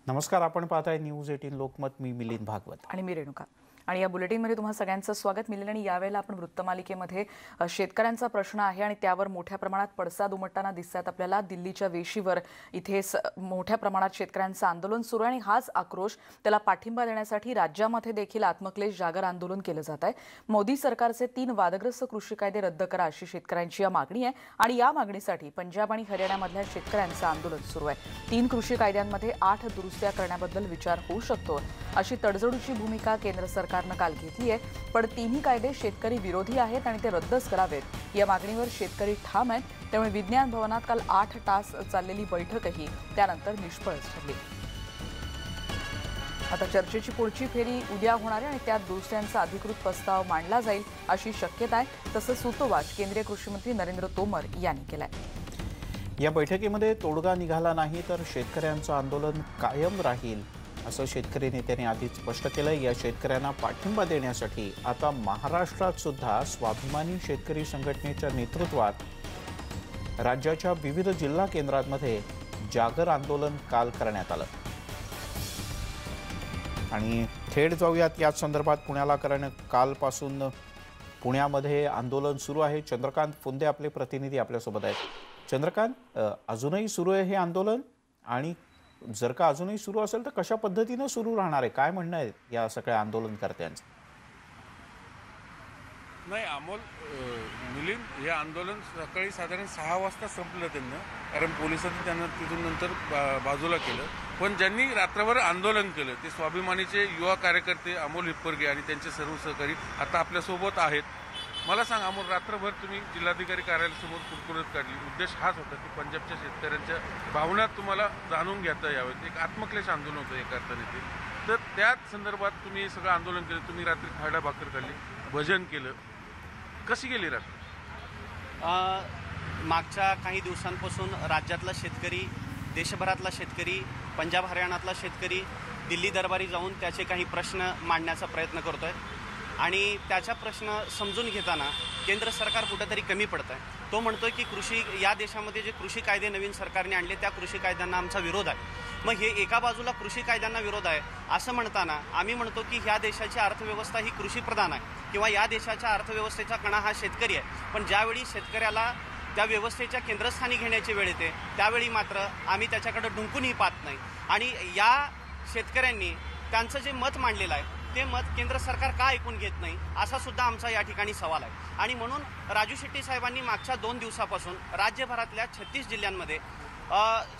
नमस्कार, आपण पाहताय न्यूज 18 लोकमत. मी मिलिंद भागवत आणि मी रेणुका. आणि या बुलेटिनमध्ये तुम्हा सगळ्यांचं स्वागत. मिलिंद, आणि यावेळेला आपण वृत्तमालिकेमध्ये शेतकऱ्यांचा प्रश्न आहे आणि त्यावर मोठ्या प्रमाणात पडसाद उमटताना दिसतात आपल्याला. दिल्लीच्या वेशीवर इथे मोठ्या प्रमाणात शेतकऱ्यांचं आंदोलन सुरू आहे आणि हाच आक्रोश त्याला पाठिंबा देण्यासाठी राज्यामध्ये देखील आत्मक्लेश जागर आंदोलन केलं जात आहे. मोदी सरकारचे 3 वादग्रस्त कृषी कायदे रद्द करा अशी शेतकऱ्यांची मागणी आहे आणि या मागणीसाठी पंजाब आणि हरियाणामधल्या शेतकऱ्यांचं आंदोलन सुरू आहे. 3 कृषी कायद्यांमध्ये 8 दुरुस्त्या करण्याबद्दल विचार होऊ शकतो अशी तडजोडीची भूमिका केंद्र सरकारनं काल घेतली आहे. पण 3ही कायदे शेतकरी विरोधी आहेत आणि ते रद्दच करावेत या मागणीवर शेतकरी ठाम आहेत. त्यामुळे विज्ञान भवनात काल 8 तास चाललेली बैठकही त्यानंतर निष्फळच ठरली. आता चर्चेची पुढची फेरी उद्या होणार आहे आणि त्यात दुरुस्त्यांचा अधिकृत प्रस्ताव मांडला जाईल अशी शक्यता आहे. तसं सूतोवाच केंद्रीय कृषी मंत्री नरेंद्र तोमर यांनी केलंय. या बैठकीमध्ये तोडगा निघाला नाही तर शेतकऱ्यांचं आंदोलन कायम राहील असं शेतकरी नेत्यांनी आधीच स्पष्ट केलं. या शेतकऱ्यांना पाठिंबा देण्यासाठी आता महाराष्ट्रात सुद्धा स्वाभिमानी शेतकरी संघटनेच्या नेतृत्वात राज्याच्या विविध जिल्हा केंद्रांमध्ये जागर आंदोलन काल करण्यात आलं. आणि थेट जाऊयात याच संदर्भात पुण्याला, कारण कालपासून पुण्यामध्ये आंदोलन सुरू आहे. चंद्रकांत फुंदे आपले प्रतिनिधी आपल्यासोबत आहेत. चंद्रकांत, अजूनही सुरू आहे हे आंदोलन? आणि जर का अजूनही सुरू असेल तर कशा पद्धतीने सुरू राहणार आहे? काय म्हणणं आहे या सगळ्या आंदोलनकर्त्यांचं? नाही अमोल, मिलिंद, हे आंदोलन सकाळी साधारण 6 वाजता संपलं त्यांना, कारण पोलिसांनी त्यांना तिथून नंतर बाजूला केलं. पण ज्यांनी रात्रभर आंदोलन केलं ते स्वाभिमानीचे युवा कार्यकर्ते अमोल हिप्परगे आणि त्यांचे सर्व सहकारी आता आपल्यासोबत आहेत. मला सांग अमोल, रात्रभर तुम्ही जिल्हाधिकारी कार्यालयासमोर कुरकुरत काढली. उद्देश हाच होता की पंजाबच्या शेतकऱ्यांच्या भावना तुम्हाला जाणून घेता यावेत. एक आत्मक्लेश आंदोलन होतं एका अर्थाने ते. तर त्याच संदर्भात तुम्ही हे सगळं आंदोलन केलं. तुम्ही रात्री खायला भाकर काढली, भजन केलं. कशी गेली रात्र? मागच्या काही दिवसांपासून राज्यातला शेतकरी, देशभरातला शेतकरी, पंजाब हरियाणातला शेतकरी दिल्ली दरबारी जाऊन त्याचे काही प्रश्न मांडण्याचा प्रयत्न करतोय आणि त्याचा प्रश्न समजून घेताना केंद्र सरकार कुठेतरी कमी पडत आहे. तो म्हणतोय की या देशामध्ये जे कृषी कायदे नवीन सरकारने आणले त्या कृषी कायद्यांना आमचा विरोध आहे. मग हे एका बाजूला कृषी कायद्यांना विरोध आहे असं म्हणताना आम्ही म्हणतो की ह्या देशाची अर्थव्यवस्था ही कृषीप्रधान आहे किंवा या देशाच्या अर्थव्यवस्थेचा कणा हा शेतकरी आहे. पण ज्यावेळी शेतकऱ्याला त्या व्यवस्थेच्या केंद्रस्थानी घेण्याची वेळ येते त्यावेळी मात्र आम्ही त्याच्याकडे ढुंकूनही पाहत नाही. आणि या शेतकऱ्यांनी त्यांचं जे मत मांडलेलं आहे ते मत केंद्र सरकार का ऐकून घेत नाही असा सुद्धा आमचा या ठिकाणी सवाल आहे. आणि म्हणून राजू शेट्टी साहेबांनी मागच्या 2 दिवसापासून राज्यभरातल्या 36 जिल्ह्यांमध्ये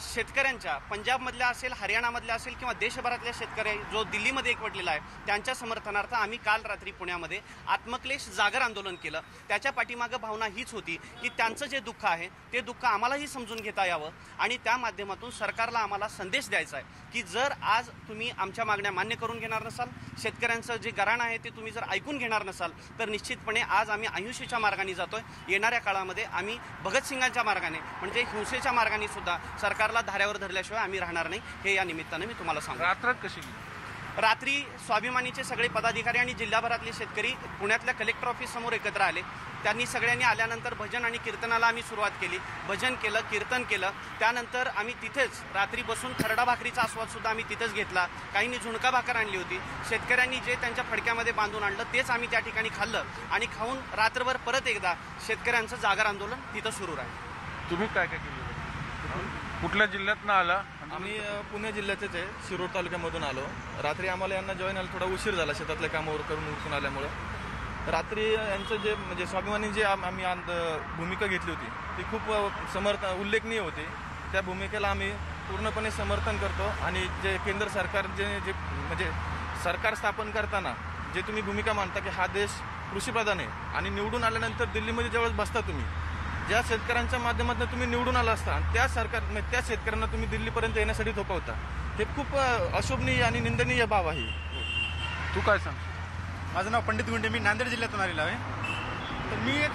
शेतकऱ्यांच्या, पंजाबमधल्या असेल, हरियाणामधल्या असेल किंवा देशभरातल्या शेतकरी जो दिल्लीमध्ये एकवटलेला आहे त्यांच्या समर्थनार्थ आम्ही काल रात्री पुण्यामध्ये आत्मक्लेश जागर आंदोलन केलं. त्याच्या पाठीमागं भावना हीच होती की त्यांचं जे दुःख आहे ते दुःख आम्हालाही समजून घेता यावं आणि त्या माध्यमातून सरकारला आम्हाला संदेश द्यायचा आहे की जर आज तुम्ही आमच्या मागण्या मान्य करून घेणार नसाल, शेतकऱ्यांचं जे गराण आहे ते तुम्ही जर ऐकून घेणार नसाल तर निश्चितपणे आज आम्ही अहिंसेच्या मार्गाने जातोय. येणाऱ्या काळामध्ये आम्ही भगतसिंगांच्या मार्गाने म्हणजे हिंसेच्या मार्गाने सुद्धा सरकारला धाऱ्यावर धरल्याशिवाय आम्ही राहणार नाही. हे या निमित्तानं मी तुम्हाला सांगतो. रात्र कशी? रात्री स्वाभिमानीचे सगळे पदाधिकारी आणि जिल्हाभरातले शेतकरी पुण्यातल्या कलेक्टर ऑफिस समोर एकत्र आले. त्यांनी सगळ्यांनी आल्यानंतर भजन आणि कीर्तनाला आम्ही सुरुवात केली. भजन केलं, कीर्तन केलं. त्यानंतर आम्ही तिथेच रात्री बसून खरडा भाकरीचा आस्वाद सुद्धा आम्ही तिथेच घेतला. काहींनी झुणका भाकर आणली होती. शेतकऱ्यांनी जे त्यांच्या फडक्यामध्ये बांधून आणलं तेच आम्ही त्या ठिकाणी खाल्लं आणि खाऊन रात्रभर परत एकदा शेतकऱ्यांचं जागर आंदोलन तिथं सुरू राहील. तुम्ही काय काय केलं? कुठल्या जिल्ह्यातनं आला? आम्ही पुणे जिल्ह्याचेच आहे, शिरूर तालुक्यामधून आलो. रात्री आम्हाला यांना जॉईन व्हायला थोडा उशीर झाला शेतातल्या कामावर करून उरकून आल्यामुळं. रात्री यांचं जे म्हणजे स्वाभिमानी जे आम्ही भूमिका घेतली होती ती खूप उल्लेखनीय होती. त्या भूमिकेला आम्ही पूर्णपणे समर्थन करतो. आणि जे केंद्र सरकार जे म्हणजे सरकार स्थापन करताना जे तुम्ही भूमिका मांडता की हा देश कृषीप्रधान आहे आणि निवडून आल्यानंतर दिल्लीमध्ये ज्यावेळेस बसता तुम्ही, ज्या शेतकऱ्यांच्या माध्यमातून तुम्ही निवडून आला असता आणि त्या शेतकऱ्यांना तुम्ही दिल्लीपर्यंत येण्यासाठी थोपवता, हे खूप अशोभनीय आणि निंदनीय बाब आहे. तू काय सांग? माझं नाव पंडित गुंडे, मी नांदेड जिल्ह्यातून आलेलो आहे. तर मी एक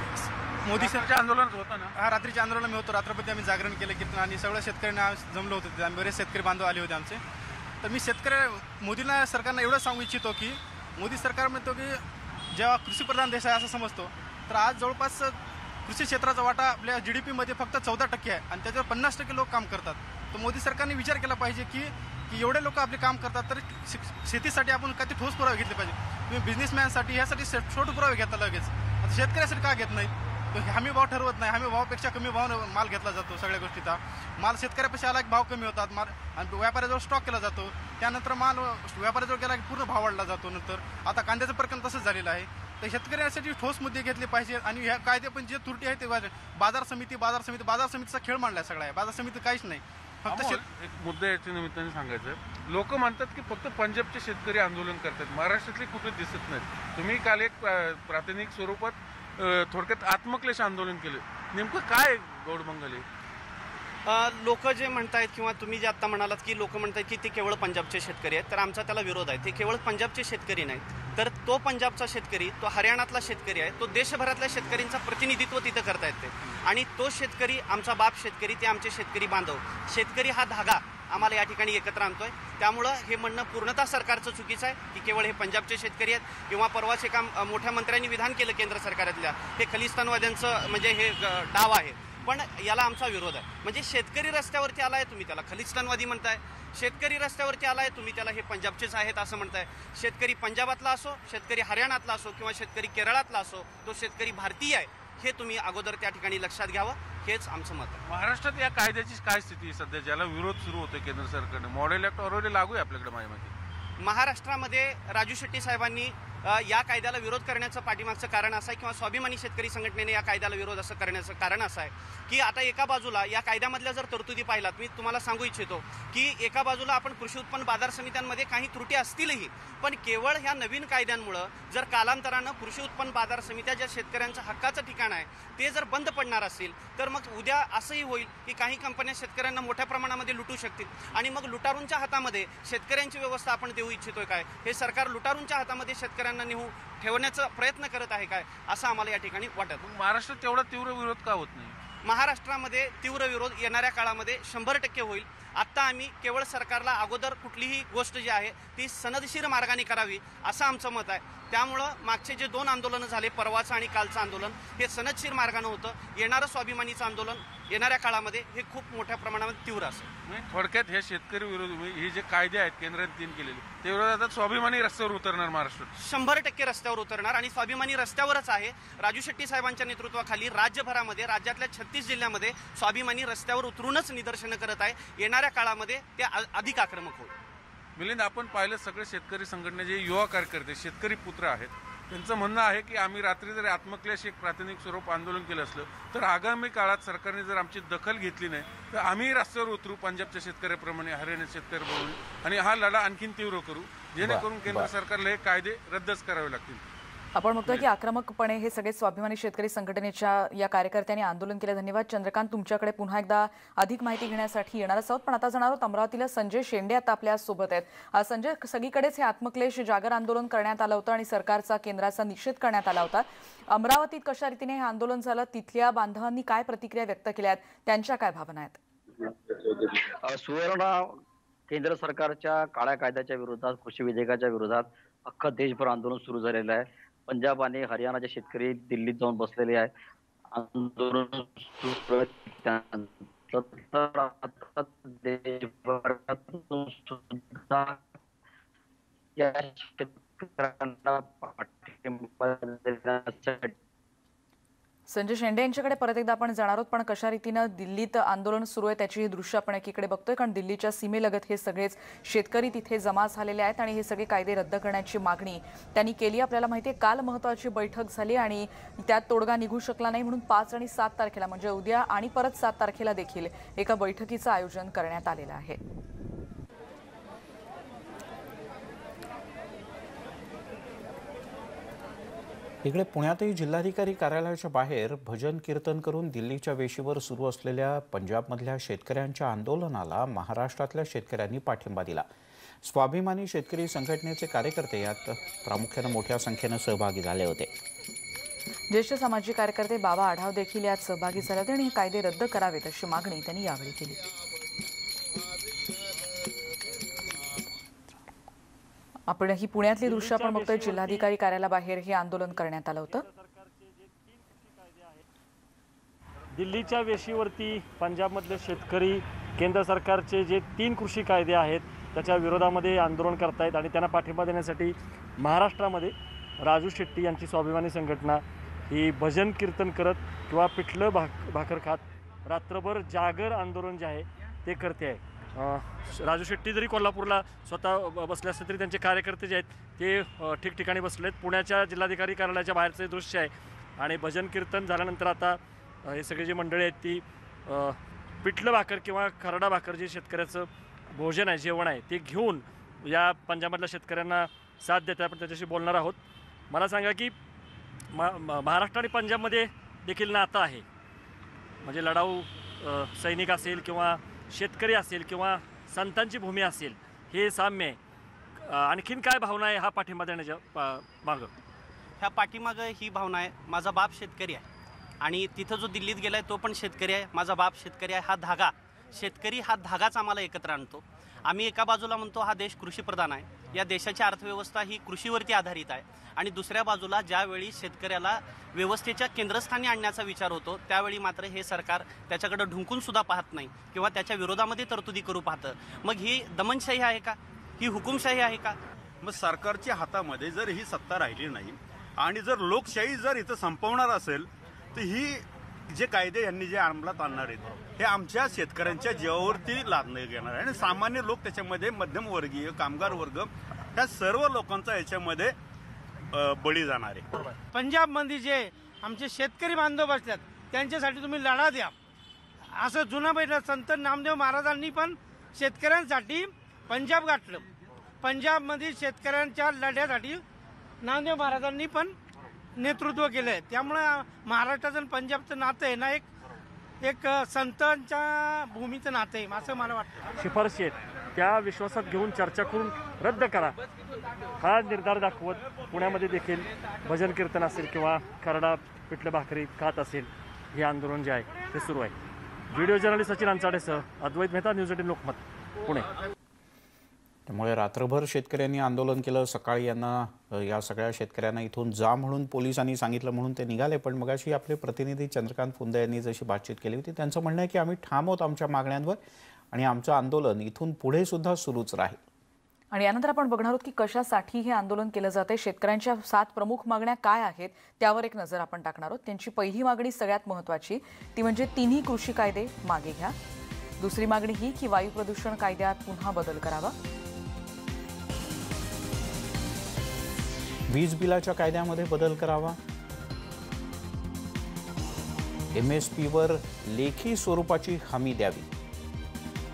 मोदी सरकार आंदोलन होतं ना? हा, रात्रीच्या आंदोलन मी होतो. रात्रपती आम्ही जागरण केलं, कीर्तन, आणि सगळ्या शेतकऱ्यांना जमलो होतो. आम्ही बरेच शेतकरी बांधव आले होते आमचे. तर मी मोदीला सरकारला एवढं सांगू इच्छितो की मोदी सरकार म्हणतो की जेव्हा कृषीप्रधान देश आहे असं समजतो, तर आज जवळपास कृषी क्षेत्राचा वाटा आपल्या GDP मध्ये फक्त 14% आहे आणि त्याच्यावर 50% लोक काम करतात. तर मोदी सरकारने विचार केला पाहिजे की की एवढे लोक आपले काम करतात, तर शेतीसाठी आपण काही ठोस पुरावे घेतले पाहिजे. तुम्ही बिझनेसमॅनसाठी ह्यासाठी छोटे पुरावे घेता लगेच, आता शेतकऱ्यासाठी का घेत नाही? तो हमी भाव ठरवत नाही, हमी भावापेक्षा कमी भाव माल घेतला जातो. सगळ्या गोष्टीचा माल शेतकऱ्यापेक्षा आला की भाव कमी होतात, माल आणि व्यापाऱ्याजवळ स्टॉक केला जातो. त्यानंतर माल व्यापाऱ्याजवळ गेला की पूर्ण भाव वाढला जातो. नंतर आता कांद्याचं प्रकरण तसंच झालेलं आहे. तर शेतकऱ्यांसाठी ठोस मुद्दे घेतले पाहिजे आणि ह्या कायदे पण जे त्रुटी आहे ते बाजार समितीचा खेळ मांडलाय सगळा आहे. बाजार समिती काहीच नाही, फक्त एक मुद्दा याच्या निमित्ताने सांगायचं, लोक म्हणतात की फक्त पंजाबचे शेतकरी आंदोलन करतात, महाराष्ट्रातले कुठे दिसत नाहीत. तुम्ही काल एक प्रातिनिधिक स्वरूपात थोडक्यात आत्मक्लेश आंदोलन केलं, नेमकं काय गौडमंगल आहे? लोक जे म्हणतायत किंवा तुम्ही जे आत्ता म्हणालात की लोक म्हणतात की ते केवळ पंजाबचे शेतकरी आहेत, तर आमचा त्याला विरोध आहे. ते केवळ पंजाबचे शेतकरी नाहीत, तर तो पंजाबचा शेतकरी, तो हरियाणातला शेतकरी आहे, तो देशभरातल्या शेतकऱ्यांचं प्रतिनिधित्व तिथं करतायत ते. आणि तो शेतकरी आमचा बाप शेतकरी, ते आमचे शेतकरी बांधव. शेतकरी हा धागा आम्हाला या ठिकाणी एकत्र आणतोय. त्यामुळं हे म्हणणं पूर्णतः सरकारचं चुकीचं आहे की केवळ हे पंजाबचे शेतकरी आहेत. किंवा परवाच एका मोठ्या मंत्र्यांनी विधान केलं केंद्र सरकारातल्या, हे खलिस्तानवाद्यांचं म्हणजे हे डाव आहे. पण याला आमचा विरोध आहे. म्हणजे शेतकरी रस्त्यावरती आलाय, तुम्ही त्याला खलिस्तानवादी म्हणताय. शेतकरी रस्त्यावरती आलाय, तुम्ही त्याला हे पंजाबचेच आहेत असं म्हणताय. शेतकरी पंजाबातला असो, शेतकरी हरियाणातला असो किंवा शेतकरी केरळातला असो, तो शेतकरी भारतीय आहे हे तुम्ही अगोदर त्या ठिकाणी लक्षात घ्यावं, हेच आमचं मत आहे. महाराष्ट्रात या कायद्याची काय स्थिती आहे सध्या, ज्याला विरोध सुरू होतोय केंद्र सरकारने? मॉडेल ऍक्ट ऑलरेडी लागू आहे आपल्याकडे माझ्या माहिती. महाराष्ट्रामध्ये राजू शेट्टी साहेबांनी या कायद्याला विरोध करण्याचं पाठीमागचं कारण असं आहे, किंवा स्वाभिमानी शेतकरी संघटनेने या कायद्याला विरोध असं करण्याचं कारण असं आहे की आता एका बाजूला या कायद्यामधल्या जर तरतुदी पाहिलात, मी तुम्हाला सांगू इच्छितो की एका बाजूला आपण कृषी उत्पन्न बाजार समित्यांमध्ये काही त्रुटी असतीलही, पण केवळ ह्या नवीन कायद्यांमुळं जर कालांतरानं कृषी उत्पन्न बाजार समित्या ज्या शेतकऱ्यांचं हक्काचं ठिकाण आहे ते जर बंद पडणार असतील, तर मग उद्या असंही होईल की काही कंपन्या शेतकऱ्यांना मोठ्या प्रमाणामध्ये लुटू शकतील. आणि मग लुटारूंच्या हातामध्ये शेतकऱ्यांची व्यवस्था आपण देऊ इच्छितोय काय? हे सरकार लुटारूंच्या हातामध्ये शेतकऱ्यांना नेऊ ठेवण्याचा प्रयत्न करत आहे काय, असं आम्हाला या ठिकाणी वाटत. महाराष्ट्रात तेवढा तीव्र विरोध का होत नाही? महाराष्ट्रामध्ये तीव्र विरोध येणाऱ्या काळामध्ये 100% होईल. आत्ता आम्ही केवळ सरकारला अगोदर कुठलीही गोष्ट जी आहे ती सनदशीर मार्गाने करावी असं आमचं मत आहे. त्यामुळं मागचे जे 2 आंदोलनं झाले, परवाचं आणि कालचं आंदोलन, हे सनदशीर मार्गानं होतं. येणारं स्वाभिमानीचं आंदोलन येणाऱ्या काळामध्ये हे खूप मोठ्या प्रमाणात तीव्र असेल. थोडक्यात हे शेतकरी विरोधी हे जे कायदे आहेत केंद्राने 3 केलेले, ते विरोधात स्वाभिमानी रस्त्यावर उतरणार महाराष्ट्रात? 100% रस्त्यावर उतरणार. आणि स्वाभिमानी रस्त्यावरच आहे. राजू शेट्टी साहेबांच्या नेतृत्वाखाली राज्यभरामध्ये, राज्यातल्या 36 जिल्ह्यामध्ये स्वाभिमानी रस्त्यावर उतरूनच निदर्शनं करत आहे. येणाऱ्या काळामध्ये ते अधिक आक्रमक होईल. मिलिंद, आपण पाहिलं सगळे शेतकरी संघटने, जे युवा कार्यकर्ते, शेतकरी पुत्र आहेत, त्यांचं म्हणणं आहे की आम्ही रात्री जरी आत्मक्लेश एक प्रातिनिधिक स्वरूप आंदोलन केलं असलं तर आगामी काळात सरकारने जर आमची दखल घेतली नाही तर आम्ही रस्त्यावर उतरू पंजाबच्या शेतकऱ्याप्रमाणे, हरियाणाच्या शेतकऱ्याप्रमाणे, आणि हा लढा आणखीन तीव्र करू, जेणेकरून केंद्र सरकारला हे कायदे रद्दच करावे लागतील. आपण बघतोय की आक्रमकपणे हे सगळे स्वाभिमानी शेतकरी संघटनेच्या या कार्यकर्त्यांनी आंदोलन केलं. धन्यवाद चंद्रकांत. तुमच्याकडे पुन्हा एकदा अधिक माहिती घेण्यासाठी येणारच आहोत, पण आता जाणार आहोत अमरावतीला. संजय शेंडे आता आपल्या सोबत आहेत. संजय, सगळीकडेच हे आत्मक्लेश जागर आंदोलन करण्यात आलं होतं आणि सरकारचा, केंद्राचा निषेध करण्यात आला होता. अमरावतीत कशा रीतीने हे आंदोलन झालं, तिथल्या बांधवांनी काय प्रतिक्रिया व्यक्त केल्या आहेत, त्यांच्या काय भावना आहेत? सुवर्ण, केंद्र सरकारच्या काळ्या कायद्याच्या विरोधात, कृषी विधेयकाच्या विरोधात अख्खं देशभर आंदोलन सुरू झालेलं आहे. पंजाब आणि हरियाणाचे शेतकरी दिल्लीत जाऊन बसलेले आहे. आंदोलन देशभरातून सुद्धा या शेतकऱ्यांना पाठिंबा देण्यासाठी. संजय शेंडे यांच्याकडे परत एकदा आपण जाणार आहोत, पण कशा रीतीनं दिल्लीत आंदोलन सुरू आहे त्याची ही दृश्य आपण एकीकडे बघतोय, कारण दिल्लीच्या सीमेलगत हे सगळेच शेतकरी तिथे जमा झालेले आहेत आणि हे सगळे कायदे रद्द करण्याची मागणी त्यांनी केली. आपल्याला माहिती आहे काल महत्त्वाची बैठक झाली आणि त्यात तोडगा निघू शकला नाही, म्हणून 5 आणि 7 तारखेला म्हणजे उद्या आणि परत 7 तारखेला देखील एका बैठकीचं आयोजन करण्यात आलेलं आहे. इकडे पुण्यातही जिल्हाधिकारी कार्यालयाच्या बाहेर भजन कीर्तन करून दिल्लीच्या वेशीवर सुरू असलेल्या पंजाबमधल्या शेतकऱ्यांच्या आंदोलनाला महाराष्ट्रातल्या शेतकऱ्यांनी पाठिंबा दिला. स्वाभिमानी शेतकरी संघटनेचे कार्यकर्ते यात प्रामुख्याने मोठ्या संख्येने सहभागी झाले होते. ज्येष्ठ सामाजिक कार्यकर्ते बाबा आढाव देखील यात सहभागी झाले होते आणि हे कायदे रद्द करावेत अशी मागणी त्यांनी यावेळी केली. आपण ही पुण्यातली दृश्य आपण बघतोय. जिल्हाधिकारी कार्यालयाबाहेर हे आंदोलन करण्यात आलं होतं. दिल्लीच्या वेशीवरती पंजाबमधले शेतकरी केंद्र सरकारचे जे 3 कृषी कायदे आहेत त्याच्या विरोधामध्ये आंदोलन करतायत आणि त्यांना पाठिंबा देण्यासाठी महाराष्ट्रामध्ये राजू शेट्टी यांची स्वाभिमानी संघटना ही भजन कीर्तन करत किंवा पिठलं भाकर खात रात्रभर जागर आंदोलन जे आहे ते करते आहे। राजू शेट्टी जरी कोल्हापूरला स्वतः बसले असले तरी त्यांचे कार्यकर्ते जे आहेत ते ठिकठिकाणी बसलेत। पुण्याच्या जिल्हाधिकारी कार्यालयाच्या बाहेरचे दृश्य आहे आणि भजन कीर्तन झाल्यानंतर आता हे सगळे जी मंडळी आहेत ती पिठलं भाकर किंवा खरडा भाकर जे शेतकऱ्याचं भोजन आहे, जेवण आहे, ते घेऊन या पंजाबमधल्या शेतकऱ्यांना साथ देत आहे। आपण त्याच्याशी बोलणार आहोत। मला सांगा की महाराष्ट्र आणि पंजाबमध्ये देखील नातं आहे, म्हणजे लढाऊ सैनिक असेल किंवा शेतकरी असेल किंवा संतांची भूमी असेल, हे साम्य आहे। आणखीन काय भावना आहे हा पाठिंबा देण्याच्या मागं? ह्या पाठीमागं ही भावना आहे, माझा बाप शेतकरी आहे आणि तिथं जो दिल्लीत गेला आहे तो पण शेतकरी आहे, माझा बाप शेतकरी आहे। हा धागा, शेतकरी हा धागाच आम्हाला एकत्र आणतो। आम्ही एका बाजूला म्हणतो हा देश कृषीप्रधान आहे, या देशाची अर्थव्यवस्था ही कृषीवरती आधारित आहे, आणि दुसऱ्या बाजूला ज्यावेळी शेतकऱ्याला व्यवस्थेच्या केंद्रस्थानी आणण्याचा विचार होतो त्यावेळी मात्र हे सरकार त्याच्याकडे ढुंकून सुद्धा पाहत नाही किंवा त्याच्या विरोधामध्ये तरतुदी करू पाहतं। मग ही दमनशाही आहे का, ही हुकुमशाही आहे का? मग सरकारच्या हातामध्ये जर ही सत्ता राहिली नाही आणि जर लोकशाही जर इथं संपवणार असेल तर ही जे कायदे यांनी जे अंमलात आणणार आहेत हे आमच्या शेतकऱ्यांच्या जीवावरती लादण्यात येणार आहे आणि सामान्य लोक त्याच्यामध्ये, मध्यमवर्गीय, कामगार वर्ग, ह्या सर्व लोकांचा याच्यामध्ये बळी जाणार आहे। पंजाबमध्ये जे आमचे शेतकरी बांधव बसतात त्यांच्यासाठी तुम्ही लढा द्या, असं जुना बैठा संत नामदेव महाराजांनी पण शेतकऱ्यांसाठी पंजाब गाठलं। पंजाबमध्ये शेतकऱ्यांच्या लढ्यासाठी नामदेव महाराजांनी पण नेतृत्व केलं आहे। त्यामुळं महाराष्ट्राचं आणि पंजाबचं नातं आहे ना, एक संतांच्या भूमीचं नातं आहे असं मला वाटतं। शिफारशी आहेत त्या विश्वासात घेऊन चर्चा करून रद्द करा हा निर्धार दाखवत पुण्यामध्ये देखील भजन कीर्तन असेल किंवा खरडा पिठलं भाकरी खात असेल हे आंदोलन जे आहे ते सुरू आहे। व्हिडिओ जर्नलिस्ट सचिन अंचाडेसह अद्वैत मेहता, न्यूज 18 लोकमत, पुणे। त्यामुळे रात्रभर शेतकऱ्यांनी आंदोलन केलं। सकाळी यांना, या सगळ्या शेतकऱ्यांना इथून जा म्हणून पोलिसांनी सांगितलं म्हणून ते निघाले, पण मगाशी आपले प्रतिनिधी चंद्रकांत फुंदे यांनी जशी बातचीत केली होती त्यांचं म्हणणं आहे की आम्ही ठाम आहोत आमच्या मागण्यांवर आणि आमचं आंदोलन इथून पुढे सुद्धा सुरूच राहील। आणि यानंतर आपण बघणार आहोत की कशासाठी हे आंदोलन केलं जाते, शेतकऱ्यांच्या 7 प्रमुख मागण्या काय आहेत त्यावर एक नजर आपण टाकणार आहोत। त्यांची पहिली मागणी सगळ्यात महत्त्वाची ती म्हणजे तिन्ही कृषी कायदे मागे घ्या। दुसरी मागणी ही की वायू प्रदूषण कायद्यात पुन्हा बदल करावा। वीज बिलाच्या कायद्यामध्ये बदल करावा। MSPवर लेखी स्वरूपाची हमी द्यावी।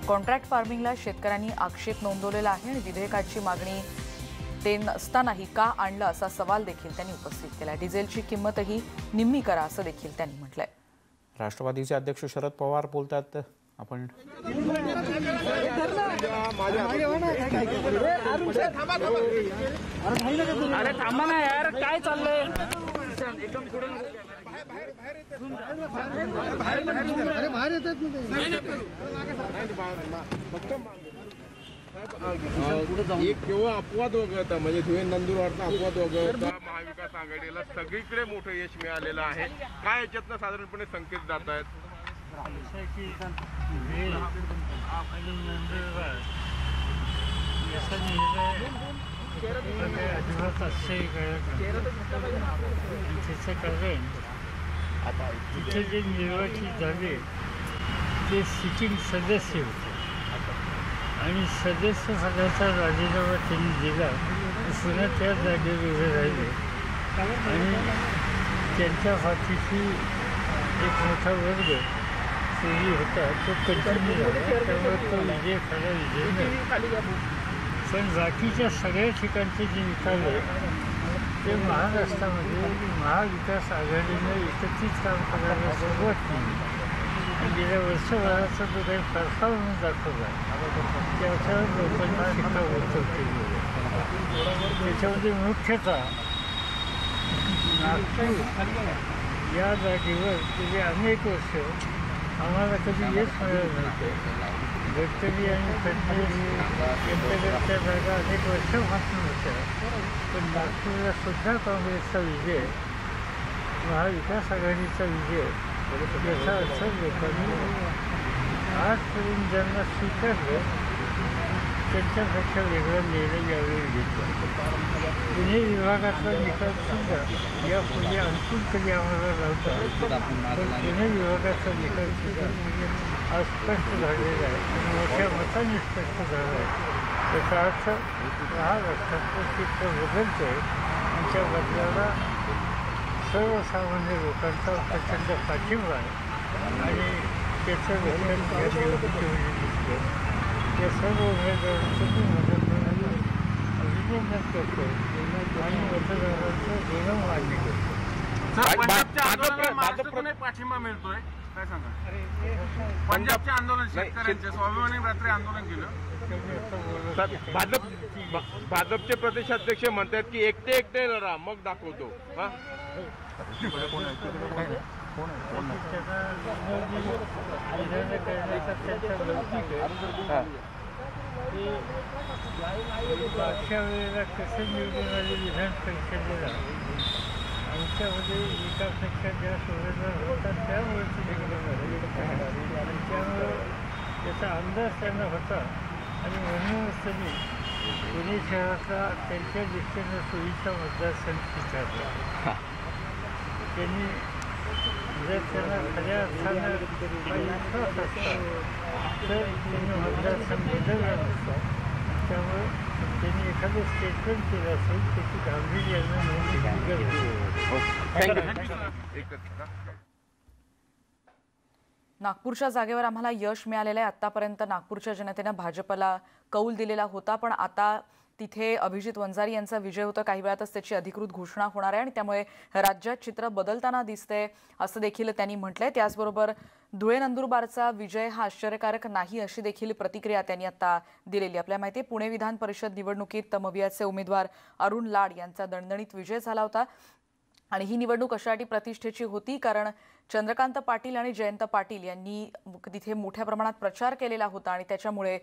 कॉन्ट्रॅक्ट फार्मिंगला शेतकऱ्यांनी आक्षेप नोंदवलेला आहे आणि विधेयकाची मागणी ते नसतानाही का आणलं असा सवाल देखील त्यांनी उपस्थित केला। डिझेलची किंमतही निम्मी करा असं देखील त्यांनी म्हटलंय। राष्ट्रवादीचे अध्यक्ष शरद पवार बोलतात, आपण अरे थांबा ना यार, काय चाललंय? एक केव्हा अपवाद वगळता, म्हणजे तुम्ही नंदुरबारचा अपवाद वगळता महाविकास आघाडीला सगळीकडे मोठं यश मिळालेलं आहे। काय याच्यातनं साधारणपणे संकेत जात आहेत? तिथे जे निर्वाचित झाले ते सिटिंग सदस्य होते आणि सदस्य पदाचा राजीनामा त्यांनी दिला, पुन्हा त्या जागेवर उभे राहिले आणि त्यांच्या पाठीशी एक मोठा वर्ग सुरू होता तो कंटिन्यू झाला, त्यामुळे तो विजय खरा विजय नाही। पण बाकीच्या सगळ्या ठिकाणचे जे निकाल आहे ते महाराष्ट्रामध्ये महाविकास आघाडीने एकत्रित काम करायला सुरुवात केली आणि गेल्या वर्षभराचा जो काही परफॉर्मन्स दाखवला त्याच्यावर लोकांना शिक्कामोर्तब केली। त्याच्यामध्ये मुख्यतः नागपूर या जागेवर गेली अनेक वर्ष आम्हाला कधी यश मिळालं नव्हतं। गडकरी आणि फडणवीस यांच्याकडच्या जागा अनेक वर्षापासून होत्या, पण नागपूरला सुद्धा काँग्रेसचा विजय, महाविकास आघाडीचा विजय याचा अर्थ लोकांनी आजपर्यंत ज्यांना स्वीकारलं त्यांच्यापेक्षा वेगळा निर्णय यावेळी घेतला. पुणे विभागाचा निकालसुद्धा यापूर्वी आणखी कधी आम्हाला नव्हता, पण पुणे विभागाचा निकालसुद्धा आज स्पष्ट झालेला आहे आणि मोठ्या मताने स्पष्ट झाला आहे. त्याचा अर्थ महाराष्ट्राचं चित्र बदलतं आहे आणि त्या बदलाला सर्वसामान्य लोकांचा प्रचंड पाठिंबा आहे आणि त्याचं लक्षण या निवडणुकीमध्ये दिसलं. या सर्व उमेदवारांचं मी मतदारांना अभिनंदन करतो आणि मतदारांचं ऋण मान्य करतो. भाजपकडून पाठिंबा मिळतोय काय सांगा? पंजाबचे आंदोलन शेतकऱ्यांचे स्वाभिमानी रात्री आंदोलन केलं. भाजपचे प्रदेशाध्यक्ष म्हणतात की एकटे लढा मग दाखवतो. मागच्या वेळेला कसं निवडून आले विधान परिषदेला आमच्यामध्ये एकापेक्षा जास्त उमेदवार होतात त्यामुळे ते निवडून आले आणि त्यामुळं त्याचा अंदाज त्यांना होता आणि म्हणूनच त्यांनी पुणे शहरातला त्यांच्या दृष्टीनं सोयीचा मतदारसंघ स्वीकारला. त्यांनी जर त्यांना खऱ्या अर्थानं विश्वास असता तर त्यांनी मतदारसंघ बदलला नसता. त्यामुळं त्यांनी एखादं स्टेटमेंट केलं असेल त्याची गांभीर्यानं नोंद गरजेची. नागपूरच्या जागेवर आम्हाला यश मिळालेलं आहे. आतापर्यंत नागपूरच्या जनतेनं भाजपला कौल दिलेला होता, पण आता तिथे अभिजित वंजारी यांचा विजय होता. काही वेळातच त्याची अधिकृत घोषणा होणार आहे आणि त्यामुळे राज्यात चित्र बदलताना दिसतंय असं देखील त्यांनी म्हटलंय. त्याचबरोबर धुळे नंदुरबारचा विजय हा आश्चर्यकारक नाही अशी देखील प्रतिक्रिया त्यांनी आता दिलेली. आपल्याला माहिती आहे पुणे विधान परिषद निवडणुकीत मवियाचे उमेदवार अरुण लाड यांचा दणदणीत विजय झाला होता आणि ही निवडणूक अशासाठी प्रतिष्ठेची होती कारण चंद्रकांत पाटील आणि जयंत पाटील यांनी तिथे मोठ्या प्रमाणात प्रचार केलेला होता आणि त्याच्यामुळे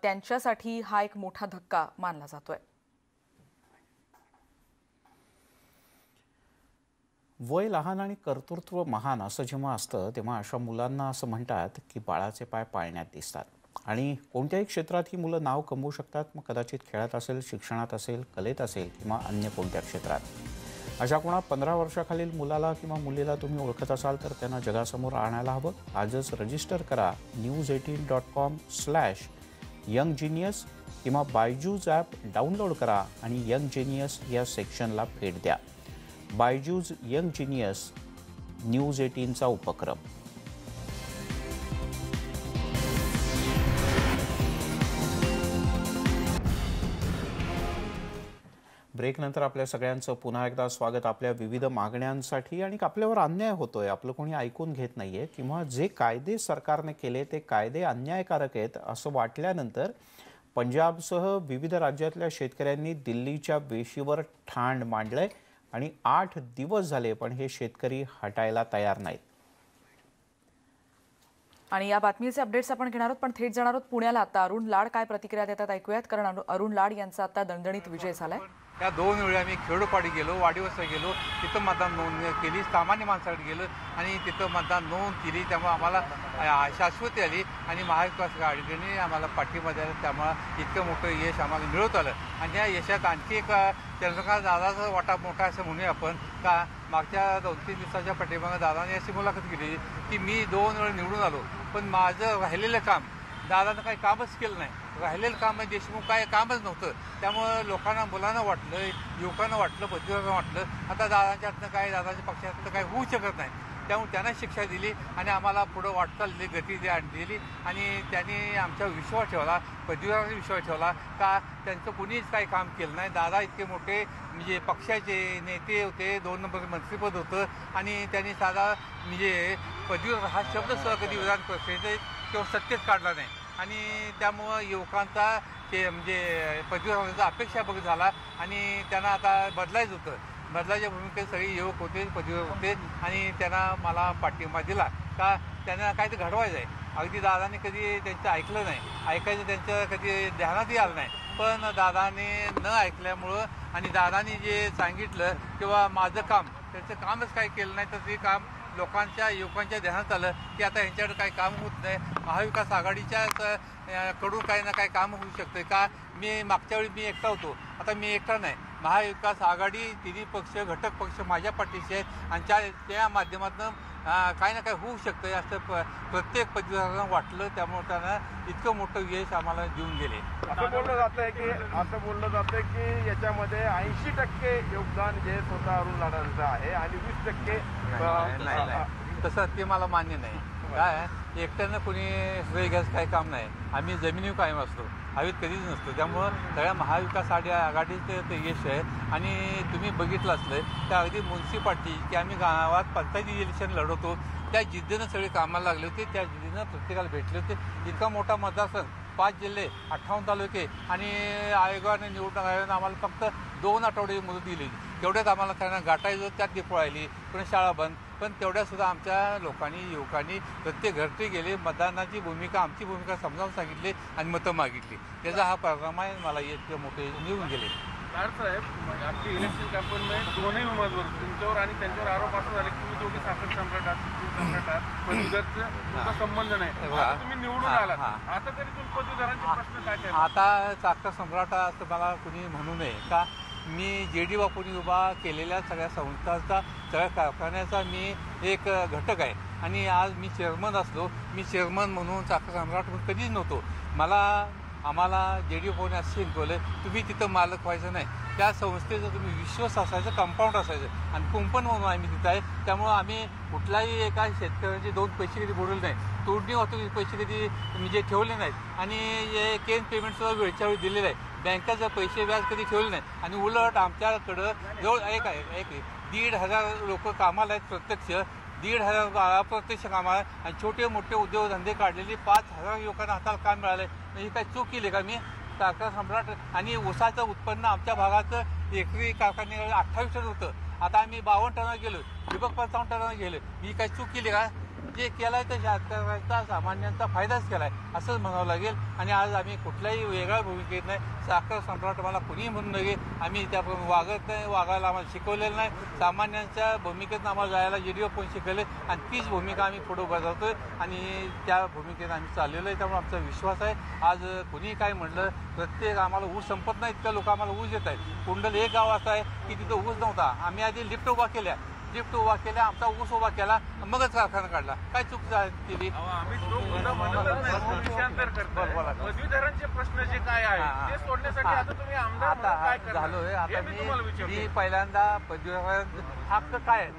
त्यांच्यासाठी हा एक मोठा धक्का मानला जातोय. वय लहान आणि कर्तृत्व महान असं जेव्हा असतं तेव्हा अशा मुलांना असं म्हणतात की बाळाचे पाय पाळण्यात दिसतात आणि कोणत्याही क्षेत्रात ही मुलं नाव कमवू शकतात. मग कदाचित खेळात असेल, शिक्षणात असेल, कलेत असेल किंवा अन्य कोणत्या क्षेत्रात. अशा कोणा 15 वर्षाखालील मुलाला किंवा मुलीला तुम्ही ओळखत असाल तर त्यांना जगासमोर आणायला हवं. आजच रजिस्टर करा news18.com/youngGenius किंवा बायजूज ॲप डाउनलोड करा आणि यंग जेनियस या सेक्शनला भेट द्या. बायजूज यंग जीनियस न्यूज 18चा उपक्रम. ब्रेकनंतर आपल्या सगळ्यांचं पुन्हा एकदा स्वागत. आपल्या विविध मागण्यांसाठी आणि आपल्यावर अन्याय होतोय, आपलं कोणी ऐकून घेत नाहीये किंवा जे कायदे सरकारने केले ते कायदे अन्यायकारक आहेत असं वाटल्यानंतर पंजाबसह विविध राज्यातल्या शेतकऱ्यांनी दिल्लीच्या वेशीवर ठाण मांडलंय आणि 8 दिवस झाले पण हे शेतकरी हटायला तयार नाहीत. आणि या बातमीचे अपडेट्स आपण घेणार आहोत पण थेट जाणार आहोत पुण्याला. आता अरुण लाड काय प्रतिक्रिया देतात ऐकूयात कारण अरुण लाड यांचा आता दणदणीत विजय झालाय. त्या 2 वेळा आम्ही खेडोपाडी गेलो, वाडीवस्ता गेलो, तिथं मतदान नोंद केली, सामान्य माणसाकडे गेलो आणि तिथं मतदान नोंद केली. त्यामुळे आम्हाला शाश्वती आली आणि महाविकास आघाडीने आम्हाला पाठिंबा द्यायला त्यामुळे इतकं मोठं यश आम्हाला मिळवत आलं. आणि या यशात आणखी एक चंद्रकांत दादाचा वाटा मोठा असं म्हणूया आपण का मागच्या 2-3 दिवसाच्या पाठीमागे दादाने अशी मुलाखत केली की मी 2 वेळा निवडून आलो पण माझं राहिलेलं काम दादानं काही कामच केलं नाही. राहिलेलं काम म्हणजे देशमुख काय कामच नव्हतं. त्यामुळं लोकांना, मुलांना वाटलं, युवकांना वाटलं, पदवीधरांना वाटलं आता दादाच्या हातनं काय, दादाच्या पक्षातनं काय होऊ शकत नाही. त्यामुळे त्यांना शिक्षा दिली आणि आम्हाला पुढं वाटचाल गती दिली आणि त्यांनी आमच्यावर विश्वास ठेवला, पदवीधरांनी विश्वास ठेवला का त्यांचं कुणीच काही काम केलं नाही. दादा इतके मोठे म्हणजे पक्षाचे नेते होते, 2 नंबर मंत्रिपद होतं आणि त्यांनी साधा म्हणजे पदवीधर हा शब्द सुद्धा कधी विधान परिषदेत किंवा सत्तेत काढला नाही. आणि त्यामुळं युवकांचा ते म्हणजे पदवीधरांचा अपेक्षा बघ झाला आणि त्यांना आता बदलायचं होतं. बदलाच्या भूमिकेत सगळे युवक होते, पदवीधर होते आणि त्यांना मला पाठिंबा दिला का त्यांना काय ते घडवायचं आहे. अगदी दादाने कधी त्यांचं ऐकलं नाही, ऐकायचं त्यांचं कधी ध्यानातही आलं नाही. पण दादाने न ऐकल्यामुळं आणि दादाने जे सांगितलं किंवा माझं काम त्यांचं कामच काय केलं नाही तर ते काम लोकांच्या युवकांच्या ध्यानात आलं की आता यांच्याकडे काही काम होत नाही, महाविकास आघाडीच्या कडून काही ना काही काम होऊ शकतं का. मी मागच्या वेळी मी एकटा होतो, आता मी एकटा नाही, महाविकास आघाडी तिन्ही पक्ष घटक पक्ष माझ्या पाठीशी आहेत आणि त्या माध्यमातून काही ना काही होऊ शकतं असं प्रत्येक पदवीधाऱ्यांना वाटलं. त्यामुळे त्यांना इतकं मोठं यश आम्हाला देऊन गेले. असं बोललं जातंय की याच्यामध्ये 80% योगदान जे स्वतः अरुण लाडांचं आहे आणि 20% नाही, तसं ते मला मान्य नाही. काय एकट्यानं कोणी श्रेय घ्यायचं काही काम नाही. आम्ही जमिनीवर कायम असतो, हवेत कधीच नसतो. त्यामुळं सगळ्या महाविकास आघाडीचे ते यश आहे. आणि तुम्ही बघितलं असलं त्या अगदी म्युन्सिपाल्टी की आम्ही गावात पंचायती इलेक्शन लढवतो त्या जिद्दीनं सगळे कामाला लागले होते, त्या जिद्दीनं प्रत्येकाला भेटले होते. इतका मोठा मतदारसंघ, 5 जिल्हे, 58 तालुके आणि आयोगाने निवडणूक आयोगाने आम्हाला फक्त 2 आठवडे मुदत दिली होती. तेवढ्यात आम्हाला त्यांना गाठायचं, त्यात ती पळाली, पुन्हा शाळा बंद. पण तेवढ्यासुद्धा आमच्या लोकांनी युवकांनी प्रत्येक घरटी गेले, मतदानाची भूमिका आमची भूमिका समजावून सांगितली आणि मतं मागितली. त्याचा हा परिणाम आहे. मला इतके मोठे निवडून गेले. साहेब, आपली इलेक्शन कॅम्पेनमध्ये दोन्ही उमेदवार तुमच्यावर आणि त्यांच्यावर आरोप असं झाले की तुम्ही दोघे साखर सम्राट आहात, पदवीधरचा तुमचा संबंध नाही. तुम्ही निवडून आलात, आता तरी तुम्ही पदवीधरांचे प्रश्न काय काय? आता साखर सम्राट असं मला कुणी म्हणू नये का. मी JD बापूंनी उभा केलेल्या सगळ्या संस्थांचा, सगळ्या कारखान्याचा मी एक घटक आहे. आणि आज मी चेअरमन असलो, मी चेअरमन म्हणून साखर सम्राट म्हणून कधीच नव्हतो. आम्हाला JD बापूने असं शिकवलं, तुम्ही तिथं मालक व्हायचं नाही, त्या संस्थेचं तुम्ही विश्वास असायचं, कंपाऊंड असायचं. आणि कुंपण म्हणून आम्ही तिथं आहे. त्यामुळं आम्ही कुठलाही एका शेतकऱ्याचे 2 पैसे कधी बुडवले नाही, तोडणी होतो पैसे कधी म्हणजे ठेवले नाहीत. आणि हे केन पेमेंटसुद्धा वेळच्या वेळी दिलेलं आहे. बँकेचं पैसे व्याज कधी ठेवले नाही. आणि उलट आमच्याकडं जवळ 1,500 लोक कामाला आहेत, प्रत्यक्ष 1,500 अप्रत्यक्ष कामाला. आणि छोटे मोठे उद्योगधंदे काढलेले 5,000 लोकांना हाताला काम मिळाले. म्हणजे काय चूक केली का मी. साखर सम्राट आणि ऊसाचं उत्पन्न आमच्या भागाचं एकरी कारखान्याकडे 28 टन होतं, आता आम्ही 52 टनावर गेलो, ठिबक 55 टनावर गेलो. मी काय चूक केली का. जे केलाय तर शेतकऱ्यांचा सामान्यांचा फायदाच केलाय असंच म्हणावं लागेल. आणि आज आम्ही कुठल्याही वेगळ्या भूमिकेत नाही. साखर सम्राट मला कुणीही म्हणून नये, आम्ही त्याप्रमाणे वागत नाही, वागायला आम्हाला शिकवलेलं नाही. सामान्यांच्या भूमिकेत आम्हाला जायला JD बापून शिकवले आणि तीच भूमिका आम्ही पुढे बजावतोय आणि त्या भूमिकेत आम्ही चाललेलो आहे. त्यामुळे आमचा विश्वास आहे. आज कुणी काय म्हटलं, प्रत्येक आम्हाला ऊस संपत नाही, इतक्या लोक आम्हाला ऊस देत आहेत. कुंडल एक गाव असं आहे की तिथं ऊस नव्हता, आम्ही आधी लिफ्ट उभा केल्या, आमचा ऊस उभा केला, मगच कारखाना काढला. काय चूक केली. पदवीधरांचे प्रश्न जे काय आहे ते सोडण्यासाठी आता तुम्ही आमदार झालोय. आता मी पहिल्यांदा पदवीधरांचा हक्क काय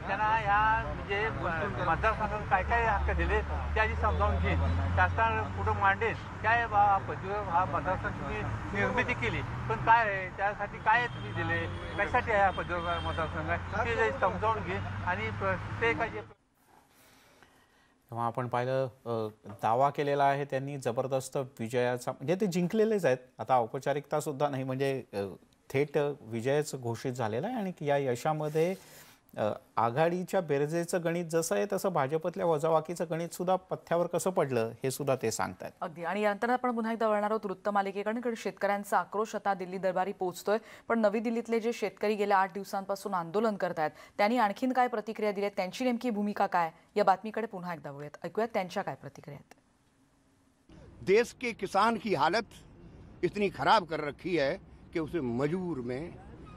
त्यांना ह्या म्हणजे मतदारसंघात काय काय हक्क दिले ते आधी समजावून घेईन, शासनाला पुढे मांडेन. काय पदवीधर हा मतदारसंघ तुम्ही निर्मिती केली, पण काय आहे त्यासाठी काय तुम्ही दिले, कशासाठी आहे हा पदवीधर मतदारसंघ ते समजावून घेईन. आणि प्रत्येकाचे तेव्हा आपण पाहिलं दावा केलेला आहे त्यांनी जबरदस्त विजयाचा, म्हणजे ते जिंकलेलेच आहेत, आता औपचारिकता सुद्धा नाही, म्हणजे थेट विजयच घोषित झालेला आहे. आणि या यशामध्ये आघाडीच्या बेरजेचं गणित जसं आहे तसं भाजपतल्या वजावाकीचं गणित सुद्धा पथ्यावर कसं पडलं हे सुद्धा ते सांगतात. अगदी. आणि यानंतर आपण पुन्हा एकदा वळणार आहोत वृत्तमालिकेकडे. शेतकऱ्यांचा आक्रोश आता दिल्ली दरबारी पोहोचतोय, पण नवी दिल्लीतले जे शेतकरी गेल्या 8 दिवसांपासून आंदोलन करतायत त्यांनी आणखीन काय प्रतिक्रिया दिल्या, त्यांची नेमकी भूमिका काय, या बातमीकडे पुन्हा एकदा वळूयात, ऐकूयात त्यांच्या काय प्रतिक्रिया आहेत. देश के किसान की हालत इतनी खराब कर रखी है कि उसे मजबूर में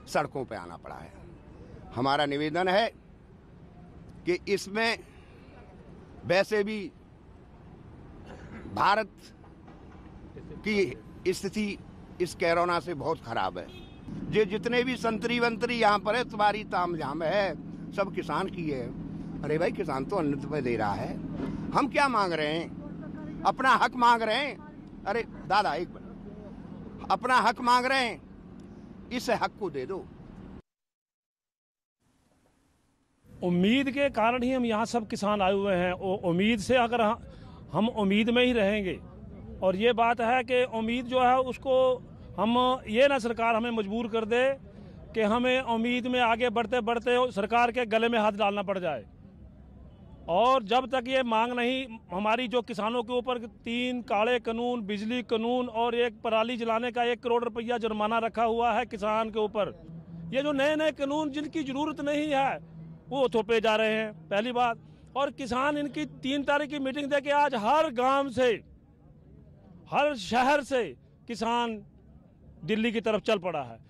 सड़कों पे आना पड़ा है. हमारा निवेदन है कि इसमें वैसे भी भारत की स्थिति इस कोरोना से बहुत खराब है. जो जितने भी संतरी वंतरी यहाँ पर है, तुम्हारी तामझाम है, सब किसान की है. अरे भाई, किसान तो अन्न पे दे रहा है, हम क्या मांग रहे हैं, अपना हक मांग रहे हैं. अरे दादा एक मिनट, अपना हक मांग रहे हैं, इस हक को दे दो. उम्मीद के कारण ही हम यहाँ सब किसान आए हुए हैं. उम्मीद से अगर हम उम्मीद में ही रहेंगे, और ये बात है कि उम्मीद जो है उसको हम ये ना सरकार हमें मजबूर कर दे कि हमें उम्मीद में आगे बढ़ते बढ़ते सरकार के गले में हाथ डालना पड़ जाए. और जब तक ये मांग नहीं, हमारी जो किसानों के ऊपर 3 काले कानून, बिजली कानून और एक पराली जलाने का 1 करोड़ रुपया जुर्माना रखा हुआ है किसान के ऊपर, ये जो नए नए कानून जिनकी ज़रूरत नहीं है वो थोपे जा रहे हैं, पहली बात। और किसान इनकी 3 तारीख की मीटिंग दे के आज हर गांव से, हर शहर से किसान दिल्ली की तरफ चल पड़ा है।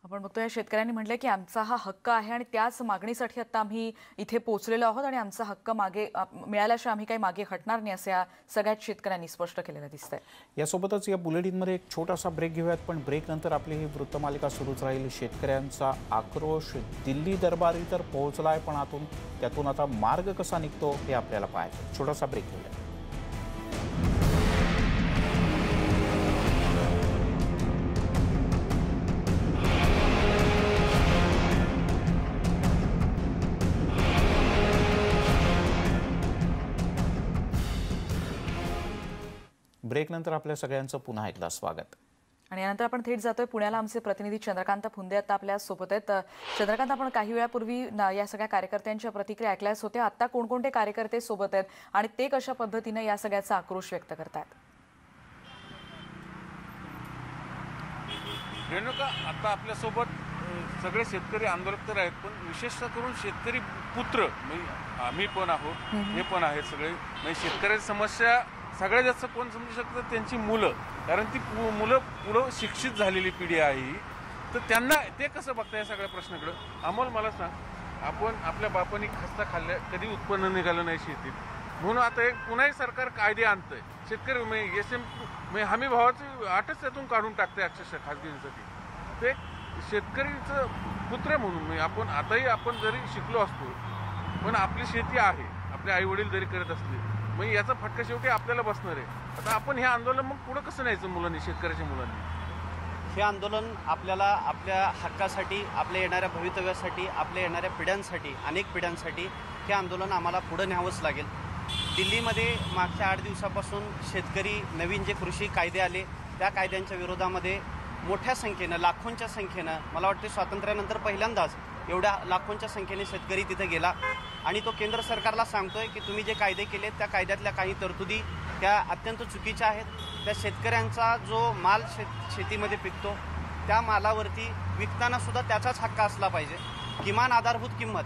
आपण बघतोय शेतकऱ्यांनी म्हटलं की आमचा हा हक्क आहे आणि त्याच मागणीसाठी आता आम्ही इथे पोहोचलेलो आहोत आणि आमचा हक्क मागे मिळाल्याशिवाय आम्ही काही मागे हटणार नाही असं या सगळ्याच शेतकऱ्यांनी स्पष्ट केलेलं दिसतंय। यासोबतच या बुलेटिनमध्ये एक छोटासा ब्रेक घेऊयात, पण ब्रेक नंतर आपली ही वृत्तमालिका सुरूच राहील। शेतकऱ्यांचा आक्रोश दिल्ली दरबारी तर पोहोचलाय, पण त्यातून आता मार्ग कसा निघतो हे आपल्याला पाहायचं। छोटासा ब्रेक घेऊया। ब्रेक नंतर आपल्या सगळ्यांचं पुन्हा एकदा स्वागत। आणि यानंतर आपण थेट जातोय पुण्याला। आमचे प्रतिनिधी चंद्रकांत फुंदे आता आपल्या सोबत आहेत। चंद्रकांत, आपण काही वेळापूर्वी या सगळ्या कार्यकर्त्यांच्या प्रतिक्रिया ऐकल्याच होत्या। आता कोणकोणते कार्यकर्ते सोबत आहेत आणि ते कशा पद्धतीने या सगळ्याचा आक्रोश व्यक्त करतात? रेणुका, आता आपल्या सोबत सगळे शेतकरी आंदोलक तर आहेत, पण विशेषतः करून शेतकरी पुत्र आम्ही पण आहोत, हे पण आहेत सगळे। शेतकऱ्यांची समस्या सगळ्यात जास्त कोण समजू शकतं? त्यांची मुलं, कारण ती मुलं पुढं शिक्षित झालेली पिढी आहे, तर त्यांना ते कसं बघता या सगळ्या प्रश्नाकडं? अमोल, मला सांग, आपण आपल्या बापांनी खस्ता खाल्ल्या, कधी उत्पन्न निघालं नाही शेतीत, म्हणून आता एक पुन्हा सरकार कायदे आणतंय शेतकरी हमी भावाची आठच त्यातून काढून टाकते अक्षरशः खाजगीसाठी। ते शेतकरीचं पुत्र म्हणून आपण आताही आपण जरी शिकलो असतो, पण आपली शेती आहे, आपले आई वडील जरी करत असले, मग याचा फटका शेवटी आपल्याला बसणार आहे। आता आपण हे आंदोलन मग पुढे कसं न्यायचं मुलांनी, शेतकऱ्याच्या मुलांनी? हे आंदोलन आपल्याला आपल्या हक्कासाठी, आपल्या येणाऱ्या भवितव्यासाठी, आपल्या येणाऱ्या पिढ्यांसाठी, अनेक पिढ्यांसाठी हे आंदोलन आम्हाला पुढे न्यावंच लागेल। दिल्लीमध्ये मागच्या 8 दिवसापासून शेतकरी नवीन जे कृषी कायदे आले त्या कायद्यांच्या विरोधामध्ये मोठ्या संख्येनं, लाखोंच्या संख्येनं, मला वाटते स्वातंत्र्यानंतर पहिल्यांदाच एवढ्या लाखोंच्या संख्येने शेतकरी तिथे गेला आणि तो केंद्र सरकारला सांगतोय की तुम्ही जे कायदे केले त्या कायद्यातल्या काही तरतुदी त्या अत्यंत चुकीच्या आहेत। त्या शेतकऱ्यांचा जो माल शेतीमध्ये पिकतो त्या मालावरती विकताना सुद्धा त्याचाच हक्क असला पाहिजे। किमान आधारभूत किंमत,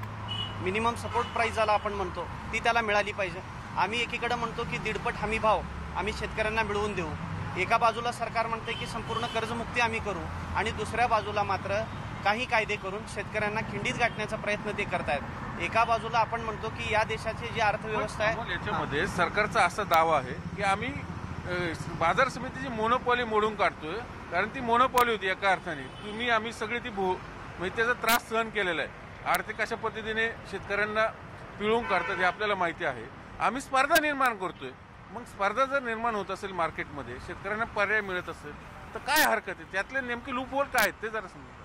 मिनिमम सपोर्ट प्राईस ज्याला आपण म्हणतो, ती त्याला मिळाली पाहिजे। आम्ही एकीकडे म्हणतो की 1.5 हमी भाव आम्ही शेतकऱ्यांना मिळवून देऊ, एका बाजूला सरकार म्हणते की संपूर्ण कर्जमुक्ती आम्ही करू, आणि दुसऱ्या बाजूला मात्र काही कायदे करून शेतकऱ्यांना खिंडीत गाठण्याचा प्रयत्न ते करतायत। एका बाजूला आपण म्हणतो की या देशाची जी अर्थव्यवस्था आहे याच्यामध्ये सरकारचा असा दावा आहे की आम्ही बाजार समितीची मोनोपॉली मोडून काढतोय, कारण ती मोनोपॉली होती एका अर्थाने। आम्ही सगळी ती म्हणजे त्याचा त्रास सहन केलेला आहे। आर्थिक अशा पद्धतीने शेतकऱ्यांना पिळून काढतात हे आपल्याला माहिती आहे। आम्ही स्पर्धा निर्माण करतोय, मग स्पर्धा जर निर्माण होत असेल मार्केटमध्ये, शेतकऱ्यांना पर्याय मिळत असेल तर काय हरकत आहे? त्यातले नेमके लूपहोल काय आहेत ते जरा समजा।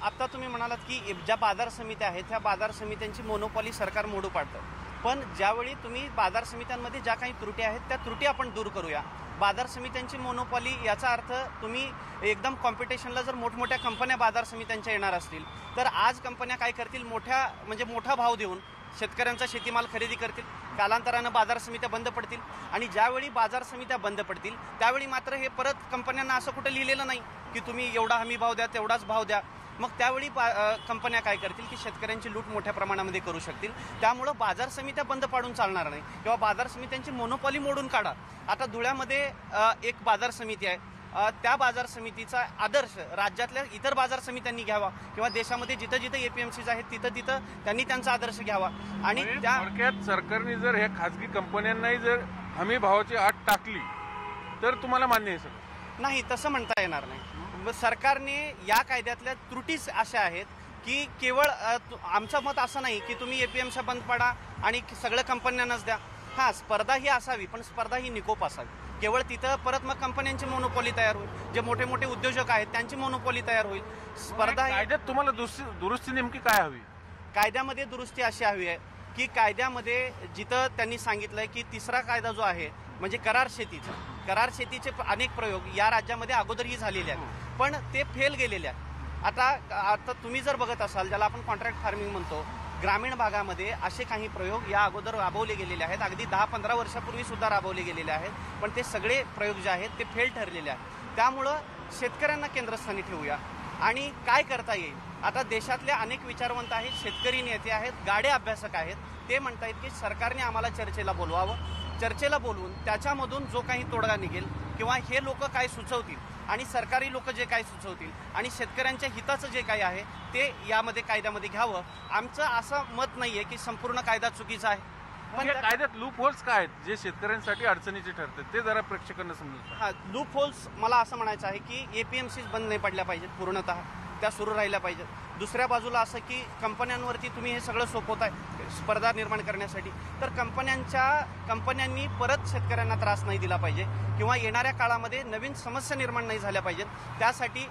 आता तुम्ही म्हणालात की ज्या बाजार समित्या आहेत त्या बाजार समित्यांची मोनोपॉली सरकार मोडू पाडतं, पण ज्यावेळी तुम्ही बाजार समित्यांमध्ये ज्या काही त्रुटी आहेत त्या त्रुटी आपण दूर करूया। बाजार समित्यांची मोनोपॉली याचा अर्थ तुम्ही एकदम कॉम्पिटिशनला जर मोठमोठ्या कंपन्या बाजार समित्यांच्या येणार असतील तर आज कंपन्या काय करतील, मोठा भाव देऊन शेतकऱ्यांचा शेतीमाल खरेदी करतील, कालांतरानं बाजार समित्या बंद पडतील, आणि ज्यावेळी बाजार समित्या बंद पडतील त्यावेळी मात्र हे परत कंपन्यांना असं कुठं लिहिलेलं नाही की तुम्ही एवढा हमी भाव द्या, तेवढाच भाव द्या। मग त्यावेळी कंपन्या काय करतील की शेतकऱ्यांची लूट मोठ्या प्रमाणामध्ये करू शकतील। त्यामुळं बाजार समित्या बंद पाडून चालणार नाही, किंवा बाजार समित्यांची मोनोपॉली मोडून काढा। आता धुळ्यामध्ये एक बाजार समिती आहे, त्या बाजार समितीचा आदर्श राज्यातल्या इतर बाजार समित्यांनी घ्यावा, किंवा देशामध्ये जिथं जिथं APMCs आहेत तिथं त्यांनी त्यांचा आदर्श घ्यावा। आणि थोडक्यात सरकारने जर ह्या खाजगी कंपन्यांनाही जर हमी भावाची अट टाकली तर तुम्हाला मान्य आहे? सर नाही, तसं म्हणता येणार नाही। सरकारने या कायद्यातल्या त्रुटीच अशा आहेत की केवळ आमचं मत असं नाही की तुम्ही APMC बंद पाडा आणि सगळ्या कंपन्यांनाच द्या। हां, स्पर्धा ही असावी, पण स्पर्धा ही निकोप असावी। केवळ तिथं परत मग कंपन्यांची मोनोपॉली तयार होईल, जे मोठे मोठे उद्योजक आहेत त्यांची मोनोपॉली तयार होईल। स्पर्धा कायद्यात तुम्हाला दुरुस्ती नेमकी काय हवी? कायद्यामध्ये दुरुस्ती अशी हवी आहे की कायद्यामध्ये जिथं त्यांनी सांगितलंय की तिसरा कायदा जो आहे म्हणजे करार शेतीचे अनेक प्रयोग या राज्यामध्ये अगोदरही झालेले आहेत, पण ते फेल गेलेले आहेत। आता तुम्ही जर बघत असाल, ज्याला आपण कॉन्ट्रॅक्ट फार्मिंग म्हणतो, ग्रामीण भागामध्ये असे काही प्रयोग या अगोदर राबवले गेलेले आहेत, अगदी 10-15 वर्षापूर्वी सुद्धा राबवले गेलेले आहेत, पण ते सगळे प्रयोग जे आहेत ते फेल ठरलेले आहेत। त्यामुळं शेतकऱ्यांना केंद्रस्थानी ठेवूया आणि काय करता येईल. आता देशातले अनेक विचारवंत आहेत, शेतकरी नेते आहेत, गाडे अभ्यासक आहेत. ते म्हणतायत की सरकारने आम्हाला चर्चेला बोलवावं. चर्चेला बोलवून त्याच्यामधून जो काही तोडगा निघेल किंवा हे लोक काय सुचवतील आणि सरकारी लोक जे काय सुचवतील आणि शेतकऱ्यांच्या हिताचं जे काही आहे ते यामध्ये कायद्यामध्ये घ्यावं. आमचं असं मत नाही आहे की संपूर्ण कायदा चुकीचा आहे. पण या कायद्यात लूप होल्स काय आहेत जे शेतकऱ्यांसाठी अडचणीचे ठरतात ते जरा प्रेक्षकांना समजून. हां, लूप होल्स मला असं म्हणायचं आहे की APMCs बंद नाही पडल्या पाहिजेत, पूर्णतः त्या सुरू राहिल्या पाहिजेत. दुसऱ्या बाजूला असं की कंपन्यांवरती तुम्ही हे सगळं सोपवताय स्पर्धा निर्माण करण्यासाठी, तर कंपन्यांनी परत शेतकऱ्यांना त्रास नाही दिला पाहिजे किंवा येणाऱ्या काळामध्ये नवीन समस्या निर्माण नाही झाल्या पाहिजेत. त्यासाठी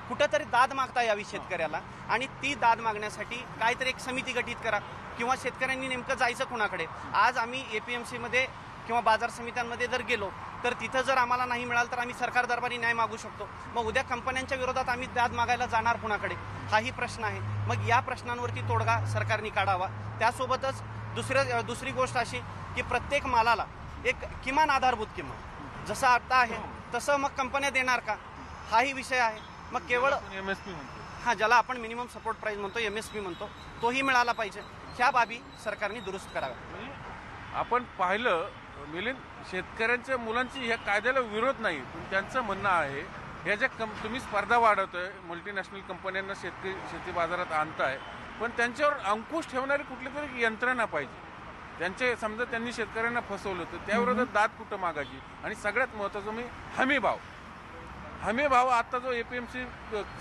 कुठंतरी दाद मागता यावी शेतकऱ्याला आणि ती दाद मागण्यासाठी काहीतरी एक समिती गठीत करा किंवा शेतकऱ्यांनी नेमकं जायचं कुणाकडे. आज आम्ही APMCमध्ये किंवा बाजार समित्यांमध्ये जर गेलो तर तिथं जर आम्हाला नाही मिळालं तर आम्ही सरकार दरबारी न्याय मागू शकतो. मग उद्या कंपन्यांच्या विरोधात आम्ही दाद मागायला जाणार कुणाकडे, हाही प्रश्न आहे. मग या प्रश्नांवरती तोडगा सरकारने काढावा. त्यासोबतच दुसरी गोष्ट अशी की प्रत्येक मालाला एक किमान आधारभूत किंमत जसं आता आहे तसं मग कंपन्या देणार का, हाही विषय आहे. मग केवळ MSP म्हणतो, हां, ज्याला आपण मिनिमम सपोर्ट प्राईस म्हणतो, MSP म्हणतो, तोही मिळाला पाहिजे. ह्या बाबी सरकारने दुरुस्त कराव्या. आपण पाहिलं मिलिंद, शेतकऱ्यांच्या मुलांची ह्या कायद्याला विरोध नाही, पण त्यांचं म्हणणं आहे ह्या ज्या तुम्ही स्पर्धा वाढवतोय, मल्टीनॅशनल कंपन्यांना शेती बाजारात आणताय, पण त्यांच्यावर अंकुश ठेवणारी कुठली तरी यंत्रणा पाहिजे. त्यांचे समजा त्यांनी शेतकऱ्यांना फसवलं तर त्याविरोधात दाद कुठं मागायची. आणि सगळ्यात महत्त्वाचं मी हमी भाव आता जो APMC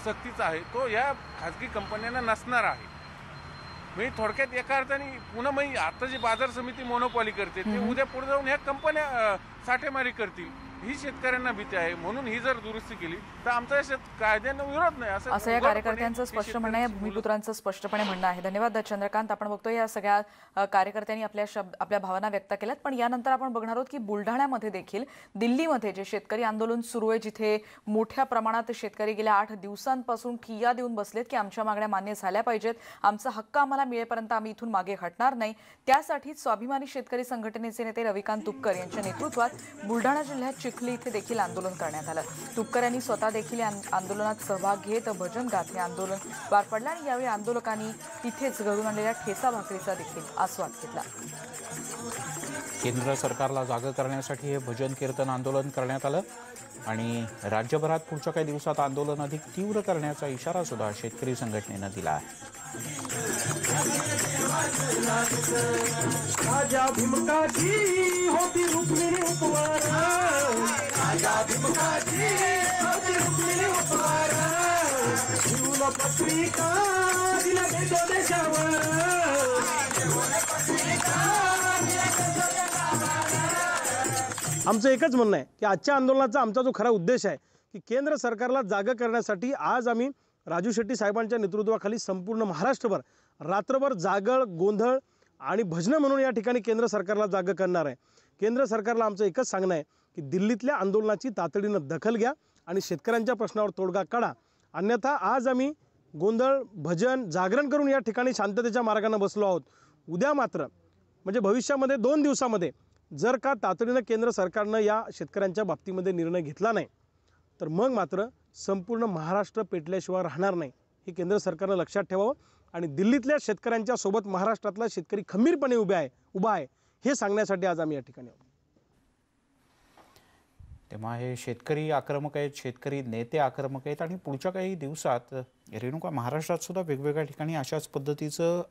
सक्तीचा आहे तो या खाजगी कंपन्यांना नसणार आहे. म्हणजे थोडक्यात एका अर्थाने पुन्हा मग आता जी बाजार समिती मोनोपॉली करते ते उद्या पुढे जाऊन ह्या कंपन्या साठेमारी करतील, ही शेतकऱ्यांना भीती आहे. म्हणून ही जर दुरुस्ती केली तर आमचा कायद्यांना विरोध नाही असं या कार्यकर्त्यांचं स्पष्ट म्हणणं आहे, भूमिपुत्रांचं स्पष्टपणे म्हणणं आहे. धन्यवाद चंद्रकांत. आपण बघतोय या सगळ्या कार्यकर्त्यांनी आपल्या भावना व्यक्त केल्यात. पण यानंतर आपण बघणार आहोत की बुलढाण्यामध्ये देखील, दिल्लीमध्ये जे शेतकरी आंदोलन सुरू आहे, जिथे मोठ्या प्रमाणात शेतकरी गेल्या 8 दिवसांपासून ठिय्या देऊन बसलेत की आमच्या मागण्या मान्य झाल्या पाहिजेत, आमचा हक्क आम्हाला मिळेपर्यंत आम्ही इथून मागे हटणार नाही. त्यासाठी स्वाभिमानी शेतकरी संघटनेचे नेते रविकांत तुपकर यांच्या नेतृत्वात बुलढाणा जिल्ह्यात चिखली इथे देखील आंदोलन करण्यात आलं. तुपकर यांनी स्वतः देखील आंदोलनात सहभाग घेत भजन गात हे आंदोलन पार पडलं आणि यावेळी आंदोलकांनी तिथेच घडून आणलेल्या ठेचा भाकरीचा देखील आस्वाद घेतला. केंद्र सरकारला जागं करण्यासाठी हे भजन कीर्तन आंदोलन करण्यात आलं आणि राज्यभरात पुढच्या काही दिवसात आंदोलन अधिक तीव्र करण्याचा इशारा सुद्धा शेतकरी संघटनेनं दिला आहे. राजा भीमकाजी होती रुक्मिणी उपवारा, राजा भीमकाजी होती रुक्मिणी उपवारा, जीवन पत्रिका दिला देशो देशावर, आमचं एकच म्हणणं आहे की आजच्या आंदोलनाचा आमचा जो खरा उद्देश आहे की केंद्र सरकारला जागं करण्यासाठी आज आम्ही राजू शेट्टी साहेबांच्या नेतृत्वाखाली संपूर्ण महाराष्ट्रभर रात्रभर जागर, गोंधळ आणि भजनं म्हणून या ठिकाणी केंद्र सरकारला जागं करणार आहे. केंद्र सरकारला आमचं एकच सांगणं आहे की दिल्लीतल्या आंदोलनाची तातडीनं दखल घ्या आणि शेतकऱ्यांच्या प्रश्नावर तोडगा काढा. अन्यथा आज आम्ही गोंधळ, भजन, जागरण करून या ठिकाणी शांततेच्या मार्गाने बसलो आहोत. उद्या मात्र म्हणजे भविष्यामध्ये 2 दिवसामध्ये जर का तातडीनं केंद्र सरकारनं या शेतकऱ्यांच्या बाबतीमध्ये निर्णय घेतला नाही तर मग मात्र संपूर्ण महाराष्ट्र पेटल्याशिवाय राहणार नाही. हे केंद्र सरकारनं लक्षात ठेवावं आणि दिल्लीतल्या शेतकऱ्यांच्या सोबत महाराष्ट्रातला शेतकरी खंबीरपणे उभा आहे हे सांगण्यासाठी आज आम्ही या ठिकाणी आहोत. तेव्हा हे शेतकरी आक्रमक आहेत, शेतकरी नेते आक्रमक आहेत आणि पुढच्या काही दिवसात रेणुका महाराष्ट्रात सुद्धा वेगवेगळ्या ठिकाणी अशाच पद्धतीचं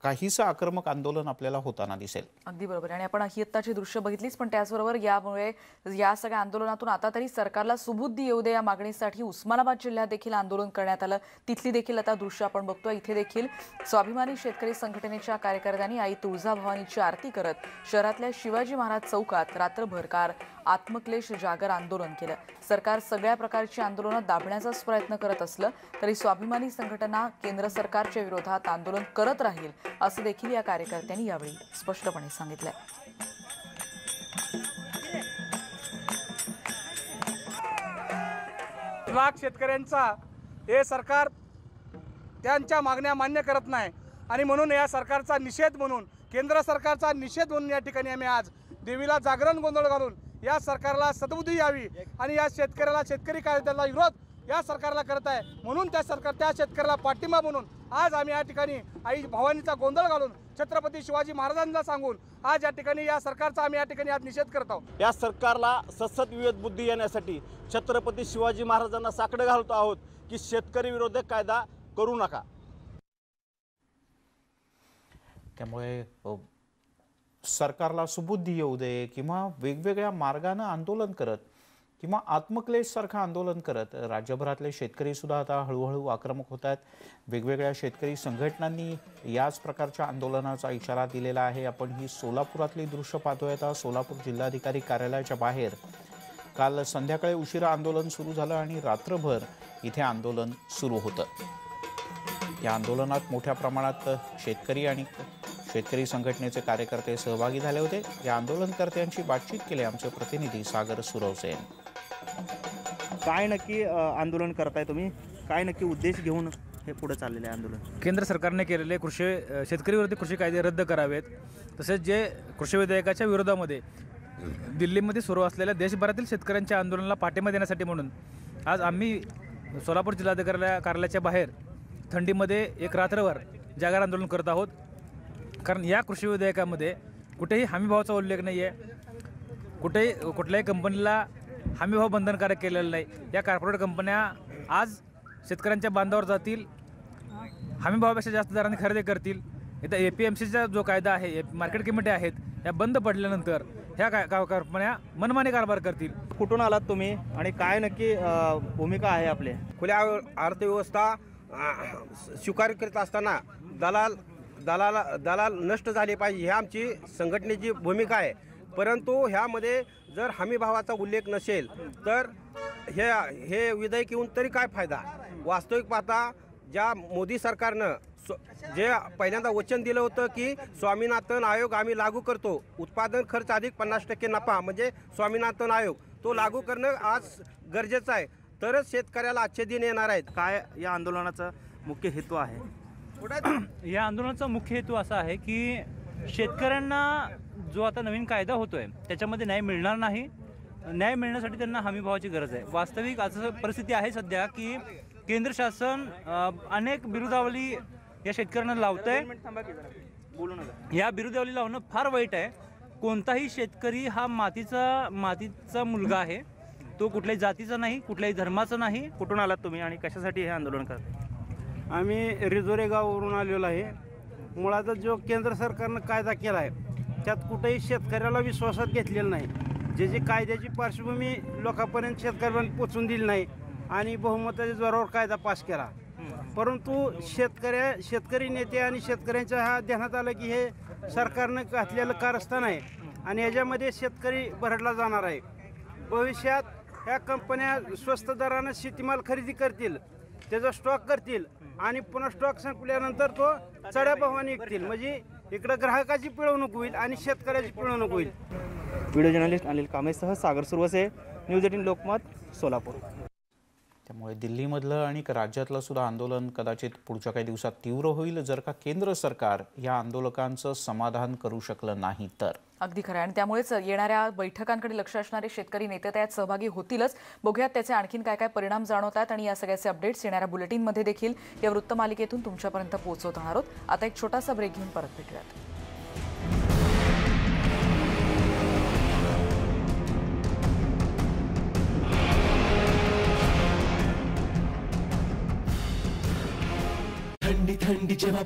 काहीसं आक्रमक आंदोलन आपल्याला होताना दिसेल. अगदी बरोबर. आणि आपण ही आत्ताची दृश्य बघितलीच, पण त्याचबरोबर यामुळे या सगळ्या आंदोलनातून आता तरी सरकारला सुबुद्धी येऊ दे या मागणीसाठी उस्मानाबाद जिल्ह्यात देखील आंदोलन करण्यात आलं. तिथली देखील आता दृश्य आपण बघतोय. इथे देखील स्वाभिमानी शेतकरी संघटनेच्या कार्यकर्त्यांनी आई तुळजाभवानीची आरती करत शहरातल्या शिवाजी महाराज चौकात रात्रभर आत्मक्लेश जागर आंदोलन केलं. सरकार सगळ्या प्रकारची आंदोलनं दाबण्याचाच प्रयत्न करत असलं तरी स्वाभिमानी संघटना केंद्र सरकारच्या विरोधात आंदोलन करत राहील असं देखील या कार्यकर्त्यांनी यावेळी स्पष्टपणे सांगितलंय. लाख शेतकऱ्यांचा हे सरकार त्यांच्या मागण्या मान्य करत नाही आणि म्हणून या सरकारचा निषेध म्हणून, केंद्र सरकारचा निषेध म्हणून या ठिकाणी आम्ही आज देवीला जागरण गोंधळ घालून या सरकारला सद्बुद्धी यावी आणि या शेतकऱ्याला, शेतकरी कायद्याला विरोध या सरकारला करत आहे, म्हणून त्या शेतकऱ्याला पाठिंबा म्हणून आज आम्ही या ठिकाणी आई भवानीचा गोंधळ घालून छत्रपती शिवाजी महाराजांना सांगून आज या ठिकाणी या सरकारचा आम्ही या ठिकाणी आज निषेध करत आहोत। या सरकारला सतत विवेक बुद्धी येण्यासाठी छत्रपती शिवाजी महाराजांना साकडं घालतो आहोत की शेतकरी विरोधक कायदा करू नका। त्यामुळे सरकारला सुबुद्धी येऊ दे किंवा वेगवेगळ्या मार्गाने आंदोलन करत किंवा आत्मक्लेश सारखं आंदोलन करत राज्यभरातले शेतकरी सुद्धा आता हळूहळू आक्रमक होत आहेत। वेगवेगळ्या शेतकरी संघटनांनी याच प्रकारच्या आंदोलनाचा इशारा दिलेला आहे। आपण ही सोलापुरातली दृश्य पाहतोय। आता सोलापूर जिल्हाधिकारी कार्यालयाच्या बाहेर काल संध्याकाळी उशिरा आंदोलन सुरू झालं आणि रात्रभर इथे आंदोलन सुरू होतं। या आंदोलनात मोठ्या प्रमाणात शेतकरी आणि शेतकरी संघटनेचे कार्यकर्ते सहभागी झाले होते। या आंदोलनकर्त्यांशी बातचीत केली आमचे प्रतिनिधी सागर सुरवसेन। काय नक्की आंदोलन करताय तुम्ही, काय नक्की उद्देश घेऊन हे पुढे चाललेले आंदोलन? केंद्र सरकारने केलेले शेतकरी विरोधी कृषी कायदे रद्द करावेत, तसेच जे कृषी विधेयकाच्या विरोधामध्ये दिल्लीमध्ये सुरू असलेल्या देशभरातील शेतकऱ्यांच्या आंदोलनाला पाठिंबा देण्यासाठी म्हणून आज आम्ही सोलापूर जिल्हाधिकारी कार्यालयाच्या बाहेर थंडीमध्ये एक रात्रभर जागर आंदोलन करत आहोत। कारण या कृषी विधेयकामध्ये कुठेही हमीभावाचा उल्लेख नाही आहे, कुठल्याही कंपनीला हमीभाव बंधनकारक केलेला नाही। या कॉर्पोरेट कंपन्या आज शेतकऱ्यांच्या बांधावर जातील, हमीभावापेक्षा जास्त दराने खरेदी करतील। इथं APMCचा जो कायदा आहे, मार्केट कमिटी आहेत, या बंद पडल्यानंतर ह्या कंपन्या मनमानी कारभार करतील। कुठून आलात तुम्ही आणि काय नक्की भूमिका आहे आपली? खुल्या अर्थव्यवस्था स्वीकार करीत असताना दलाल नष्ट झाले पाहिजे, ही आमची संघटनेची भूमिका आहे। परंतु ह्यामध्ये जर हमीभावाचा उल्लेख नसेल तर हे विधेयक येऊन तरी काय फायदा? वास्तविक पाहता ज्या मोदी सरकारनं जे पहिल्यांदा वचन दिलं होतं की स्वामीनाथन आयोग आम्ही लागू करतो, उत्पादन खर्च अधिक 50% नफा म्हणजे स्वामीनाथन आयोग, तो लागू करणं आज गरजेचं आहे, तरच शेतकऱ्याला आजचे दिन येणार आहेत। काय या आंदोलनाचा मुख्य हेतू आहे? या आंदोलनाचा मुख्य हेतू असा आहे की शेतकऱ्यांना जो आता नवीन कायदा होतोय त्याच्यामध्ये न्याय मिळणार नाही, न्याय मिळण्यासाठी त्यांना हमीभावाची गरज आहे। वास्तविक असं परिस्थिती आहे सध्या की केंद्र शासन अनेक बिरुदावली या शेतकऱ्यांना लावतंय। या बिरुदावली लावणं फार वाईट आहे। कोणताही शेतकरी हा मातीचा मुलगा आहे, तो कुठल्याही जातीचा नाही, कुठल्याही धर्माचा नाही। कुठून आलात तुम्ही आणि कशासाठी हे आंदोलन करताय? आम्ही रिजोरे गावावरून आलेलो आहे। मुळात जो केंद्र सरकारनं कायदा केला आहे त्यात कुठेही शेतकऱ्याला विश्वासात घेतलेलं नाही। जे कायद्याची पार्श्वभूमी लोकांपर्यंत शेतकऱ्यांना पोचून दिली नाही आणि बहुमताच्या जोरावर कायदा पास केला, परंतु शेतकरी नेते आणि शेतकऱ्यांच्या ह्या ध्यानात आलं की हे सरकारनं घातलेलं कारस्थान आहे आणि याच्यामध्ये शेतकरी भरडला जाणार आहे। भविष्यात ह्या कंपन्या स्वस्त दरानं शेतीमाल खरेदी करतील, त्याचा स्टॉक करतील आणि पुन्हा स्टॉक संपल्यानंतर तो चढ्या भावाने विकतील, म्हणजे इकडं ग्राहकाची पिळवणूक होईल आणि शेतकऱ्याची पिळवणूक होईल। व्हिडिओ जर्नलिस्ट अनिल कामेसह सागर सुरवसे, न्यूज 18 लोकमत, सोलापूर। त्यामुळे दिल्लीमधलं आणि राज्यातलं सुद्धा आंदोलन कदाचित पुढच्या काही दिवसात तीव्र होईल जर का केंद्र सरकार या आंदोलकांचं समाधान करू शकलं नाही तर। अगदी खरं आहे आणि त्यामुळेच येणाऱ्या बैठकांकडे लक्ष असणारे शेतकरी नेते त्यात सहभागी होतीलच। बघूयात त्याचे आणखीन काय काय परिणाम जाणवतात आणि या सगळ्याचे अपडेट्स येणाऱ्या बुलेटिनमध्ये देखील या वृत्तमालिकेतून तुमच्यापर्यंत पोहोचवत राहणार आहोत। आता एक छोटासा ब्रेक घेऊन परत भेटूयात। थंडी जेव्हा